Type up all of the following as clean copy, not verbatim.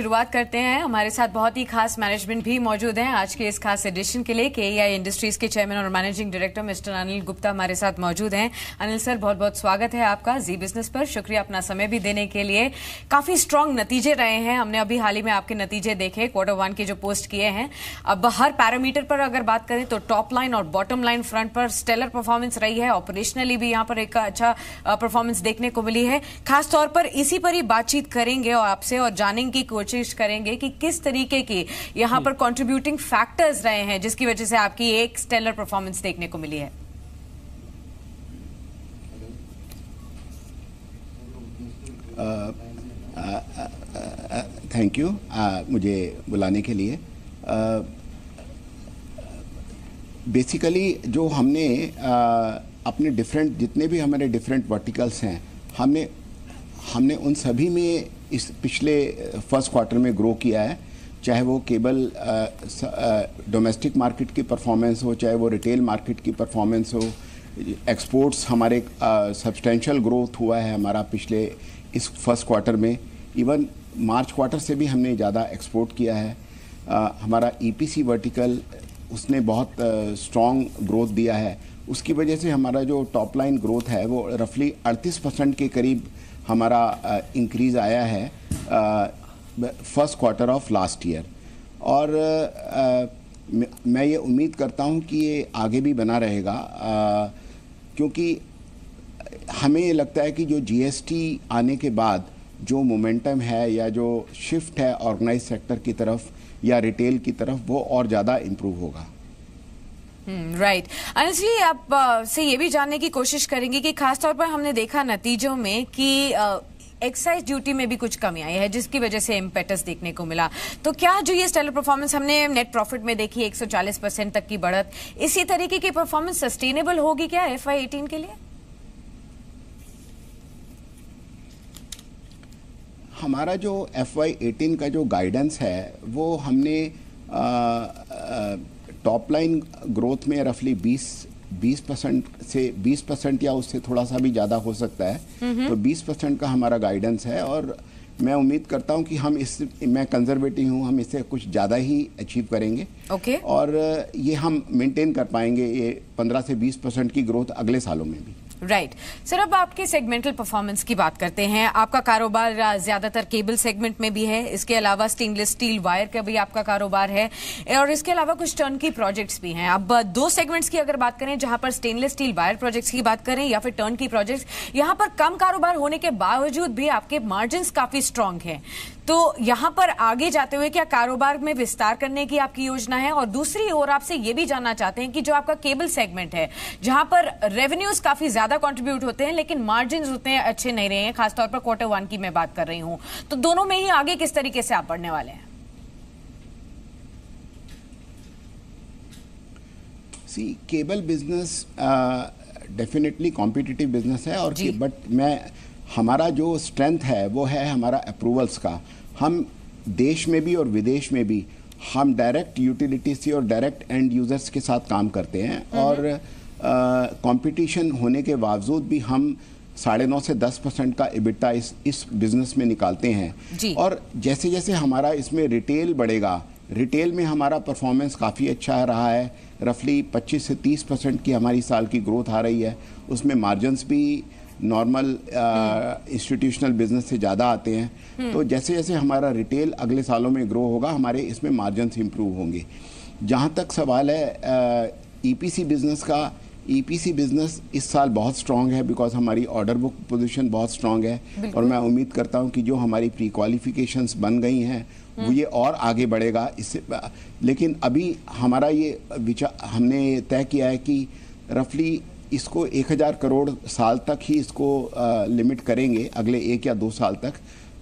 शुरुआत करते हैं। हमारे साथ बहुत ही खास मैनेजमेंट भी मौजूद हैं आज के इस खास एडिशन के लिए। केईआई इंडस्ट्रीज के चेयरमैन और managing director mister Anil Gupta हमारे साथ मौजूद हैं। अनिल सर, बहुत बहुत स्वागत है आपका जी बिजनेस पर। शुक्रिया अपना समय भी देने के लिए। काफी स्ट्रांग नतीजे रहे हैं, हमने अभी हाल ही में आपके नतीजे देखे Q1 के जो पोस्ट किए हैं। अब हर पैरामीटर पर अगर बात करें तो टॉप लाइन और बॉटम लाइन फ्रंट पर स्टेलर परफॉर्मेंस रही है। ऑपरेशनली भी यहाँ पर एक अच्छा परफॉर्मेंस देखने को मिली है। खासतौर पर इसी पर ही बातचीत करेंगे और आपसे और जानने की कोशिश करेंगे कि किस तरीके की यहाँ पर कंट्रीब्यूटिंग फैक्टर्स रहे हैं जिसकी वजह से आपकी एक स्टेलर परफॉर्मेंस देखने को मिली है। थैंक यू मुझे बुलाने के लिए। बेसिकली जो हमने अपने डिफरेंट जितने भी हमारे डिफरेंट वर्टिकल्स हैं हमने उन सभी में इस पिछले फर्स्ट क्वार्टर में ग्रो किया है। चाहे वो केबल डोमेस्टिक मार्केट की परफॉर्मेंस हो, चाहे वो रिटेल मार्केट की परफॉर्मेंस हो, एक्सपोर्ट्स हमारे सब्सटेंशियल ग्रोथ हुआ है हमारा पिछले इस फर्स्ट क्वार्टर में। इवन मार्च क्वार्टर से भी हमने ज़्यादा एक्सपोर्ट किया है। हमारा ईपीसी वर्टिकल उसने बहुत स्ट्रॉन्ग ग्रोथ दिया है। उसकी वजह से हमारा जो टॉप लाइन ग्रोथ है वो रफली 38% के करीब हमारा इंक्रीज़ आया है first quarter of last year. और मैं ये उम्मीद करता हूँ कि ये आगे भी बना रहेगा, क्योंकि हमें ये लगता है कि जो जीएसटी आने के बाद जो मोमेंटम है या जो शिफ्ट है ऑर्गेनाइज सेक्टर की तरफ या रिटेल की तरफ वो और ज़्यादा इम्प्रूव होगा। राइट। ऑनेस्टली आप से ये भी जानने की कोशिश करेंगे कि खासतौर पर हमने देखा नतीजों में कि एक्साइज ड्यूटी में भी कुछ कमी आई है जिसकी वजह से इम्पेटस देखने को मिला। तो क्या जो ये स्टेलर परफॉर्मेंस हमने नेट प्रॉफिट में देखी 140% तक की बढ़त, इसी तरीके की परफॉर्मेंस सस्टेनेबल होगी क्या FY18 के लिए? हमारा जो FY18 का जो गाइडेंस है वो हमने टॉप लाइन ग्रोथ में रफली 20% से 20% या उससे थोड़ा सा भी ज़्यादा हो सकता है, तो 20% का हमारा गाइडेंस है। और मैं उम्मीद करता हूं कि मैं कंजर्वेटिव हूं, हम इससे कुछ ज़्यादा ही अचीव करेंगे। और ये हम मेंटेन कर पाएंगे ये 15 से 20% की ग्रोथ अगले सालों में भी। राइट सर, अब आपके सेगमेंटल परफॉर्मेंस की बात करते हैं। आपका कारोबार ज्यादातर केबल सेगमेंट में भी है, इसके अलावा स्टेनलेस स्टील वायर का भी आपका कारोबार है और इसके अलावा कुछ टर्न की प्रोजेक्ट्स भी हैं। अब दो सेगमेंट्स की अगर बात करें, जहां पर स्टेनलेस स्टील वायर प्रोजेक्ट्स की बात करें या फिर टर्न की प्रोजेक्ट्स, यहां पर कम कारोबार होने के बावजूद भी आपके मार्जिन काफी स्ट्रांग है। तो यहां पर आगे जाते हुए क्या कारोबार में विस्तार करने की आपकी योजना है? और दूसरी ओर आपसे ये भी जानना चाहते हैं कि जो आपका केबल सेगमेंट है जहां पर रेवेन्यूज काफी ज्यादा कंट्रीब्यूट होते हैं लेकिन मार्जिन उतने अच्छे नहीं रहे हैं, खासतौर पर Q1 की मैं बात कर रही हूं, तो दोनों में ही आगे किस तरीके से आप बढ़ने वाले हैं? Cable business definitely competitive business है और बट हमारा जो स्ट्रेंथ है वो है हमारा अप्रूवल्स का। हम देश में भी और विदेश में भी हम डायरेक्ट यूटिलिटी से और डायरेक्ट एंड यूजर्स के साथ काम करते हैं और कंपटीशन होने के बावजूद भी हम 9.5 से 10% का EBITDA इस बिजनेस में निकालते हैं। और जैसे जैसे हमारा इसमें रिटेल बढ़ेगा, रिटेल में हमारा परफॉर्मेंस काफ़ी अच्छा रहा है। रफली 25 से 30% की हमारी साल की ग्रोथ आ रही है। उसमें मार्जिन्स भी नॉर्मल इंस्टीट्यूशनल बिजनेस से ज़्यादा आते हैं। तो जैसे जैसे हमारा रिटेल अगले सालों में ग्रो होगा हमारे इसमें मार्जिन्स इंप्रूव होंगे। जहाँ तक सवाल है ईपीसी बिजनेस का, ईपीसी बिजनेस इस साल बहुत स्ट्रॉन्ग है बिकॉज हमारी ऑर्डर बुक पोजीशन बहुत स्ट्रॉन्ग है और मैं उम्मीद करता हूँ कि जो हमारी प्री क्वालिफिकेशंस बन गई हैं वो ये और आगे बढ़ेगा इससे। लेकिन अभी हमारा ये विचार हमने तय किया है कि रफली इसको 1000 करोड़ साल तक ही इसको लिमिट करेंगे अगले 1 या 2 साल तक,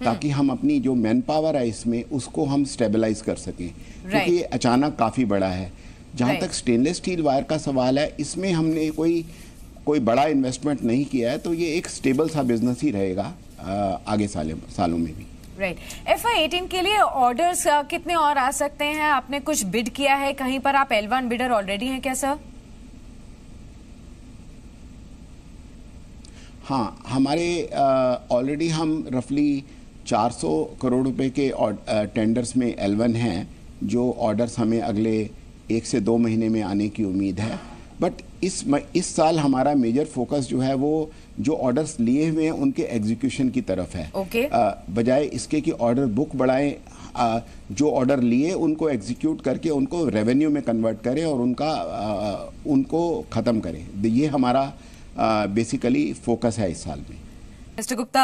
ताकि हम अपनी जो मैन पावर है इसमें उसको हम स्टेबलाइज कर सकें, क्योंकि ये अचानक काफ़ी बड़ा है। जहाँ तक स्टेनलेस स्टील वायर का सवाल है, इसमें हमने कोई बड़ा इन्वेस्टमेंट नहीं किया है, तो ये एक स्टेबल सा बिजनेस ही रहेगा आगे सालों में भी। राइट। FY18 के लिए ऑर्डर्स कितने और आ सकते हैं? आपने कुछ बिड किया है कहीं पर? आप L1 बिडर ऑलरेडी हैं क्या सर? हाँ, हमारे ऑलरेडी हम रफली 400 करोड़ रुपए के टेंडर्स में L1 हैं, जो ऑर्डर्स हमें अगले 1 से 2 महीने में आने की उम्मीद है। बट इस साल हमारा मेजर फोकस जो है वो जो ऑर्डर्स लिए हुए हैं उनके एग्जीक्यूशन की तरफ है। बजाय इसके कि ऑर्डर बुक बढ़ाएं, जो ऑर्डर लिए उनको एग्जीक्यूट करके उनको रेवेन्यू में कन्वर्ट करें और उनको ख़त्म करें। ये हमारा बेसिकली फोकस है इस साल में। मिस्टर गुप्ता,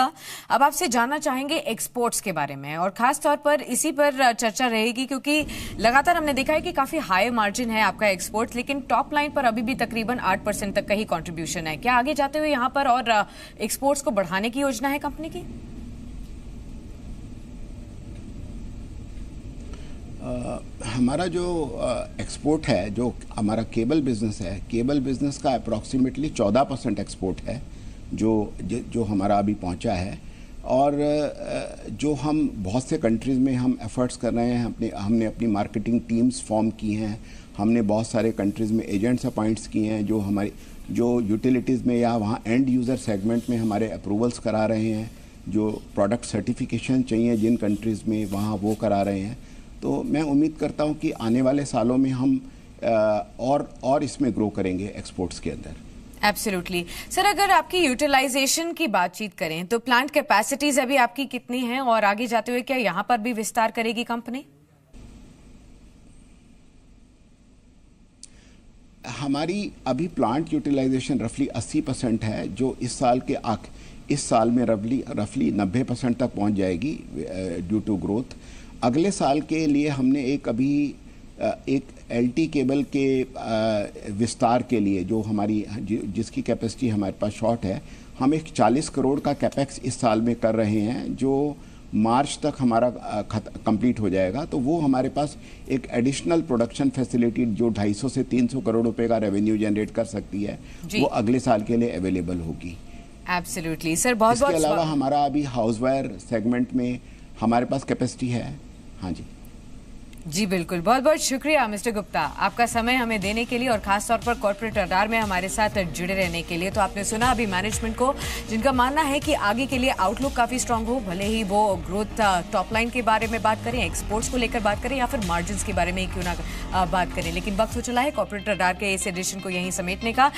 अब आपसे जानना चाहेंगे एक्सपोर्ट्स के बारे में, और खास तौर पर इसी पर चर्चा रहेगी क्योंकि लगातार हमने देखा है कि काफी हाई मार्जिन है आपका एक्सपोर्ट्स, लेकिन टॉप लाइन पर अभी भी तकरीबन 8% तक का ही कंट्रीब्यूशन है। क्या आगे जाते हुए यहाँ पर और एक्सपोर्ट्स को बढ़ाने की योजना है कंपनी की? हमारा जो एक्सपोर्ट है, जो हमारा केबल बिजनेस है, केबल बिजनेस का अप्रॉक्सीमेटली 14% एक्सपोर्ट है जो हमारा अभी पहुंचा है। और जो हम बहुत से कंट्रीज़ में हम एफर्ट्स कर रहे हैं, हमने अपनी मार्केटिंग टीम्स फॉर्म की हैं, हमने बहुत सारे कंट्रीज़ में एजेंट्स अपॉइंट्स किए हैं जो यूटिलिटीज़ में या वहाँ एंड यूज़र सेगमेंट में हमारे अप्रूवल्स करा रहे हैं, जो प्रोडक्ट सर्टिफिकेशन चाहिए जिन कंट्रीज़ में वहाँ वो करा रहे हैं। तो मैं उम्मीद करता हूँ कि आने वाले सालों में हम और इसमें ग्रो करेंगे एक्सपोर्ट्स के अंदर। एब्सोल्युटली सर, अगर आपकी यूटिलाइजेशन की बातचीत करें तो प्लांट कैपेसिटीज अभी आपकी कितनी हैं और आगे जाते हुए क्या यहां पर भी विस्तार करेगी कंपनी? हमारी अभी प्लांट यूटिलाइजेशन रफली 80% है, जो इस साल में रफली 90% तक पहुंच जाएगी ड्यू टू ग्रोथ। अगले साल के लिए हमने एक LT केबल के विस्तार के लिए जो जिसकी कैपेसिटी हमारे पास शॉर्ट है, हम एक 40 करोड़ का कैपेक्स इस साल में कर रहे हैं, जो मार्च तक हमारा कंप्लीट हो जाएगा। तो वो हमारे पास एक एडिशनल प्रोडक्शन फैसिलिटी जो 250 से 300 करोड़ रुपए का रेवेन्यू जनरेट कर सकती है, वो अगले साल के लिए अवेलेबल होगी। एब्सोल्युटली सर, बहुत-बहुत इसके अलावा हमारा अभी हाउस वायर सेगमेंट में हमारे पास कैपेसिटी है। हाँ जी बिल्कुल, बहुत बहुत शुक्रिया मिस्टर गुप्ता आपका समय हमें देने के लिए और खास तौर पर कॉर्पोरेट रडार में हमारे साथ जुड़े रहने के लिए। तो आपने सुना अभी मैनेजमेंट को, जिनका मानना है कि आगे के लिए आउटलुक काफी स्ट्रांग हो, भले ही वो ग्रोथ टॉप लाइन के बारे में बात करें, एक्सपोर्ट्स को लेकर बात करें या फिर मार्जिन के बारे में क्यों ना बात करें। लेकिन वक्त हो चला है कॉर्पोरेट रडार के इस एडिशन को यहीं समेटने का।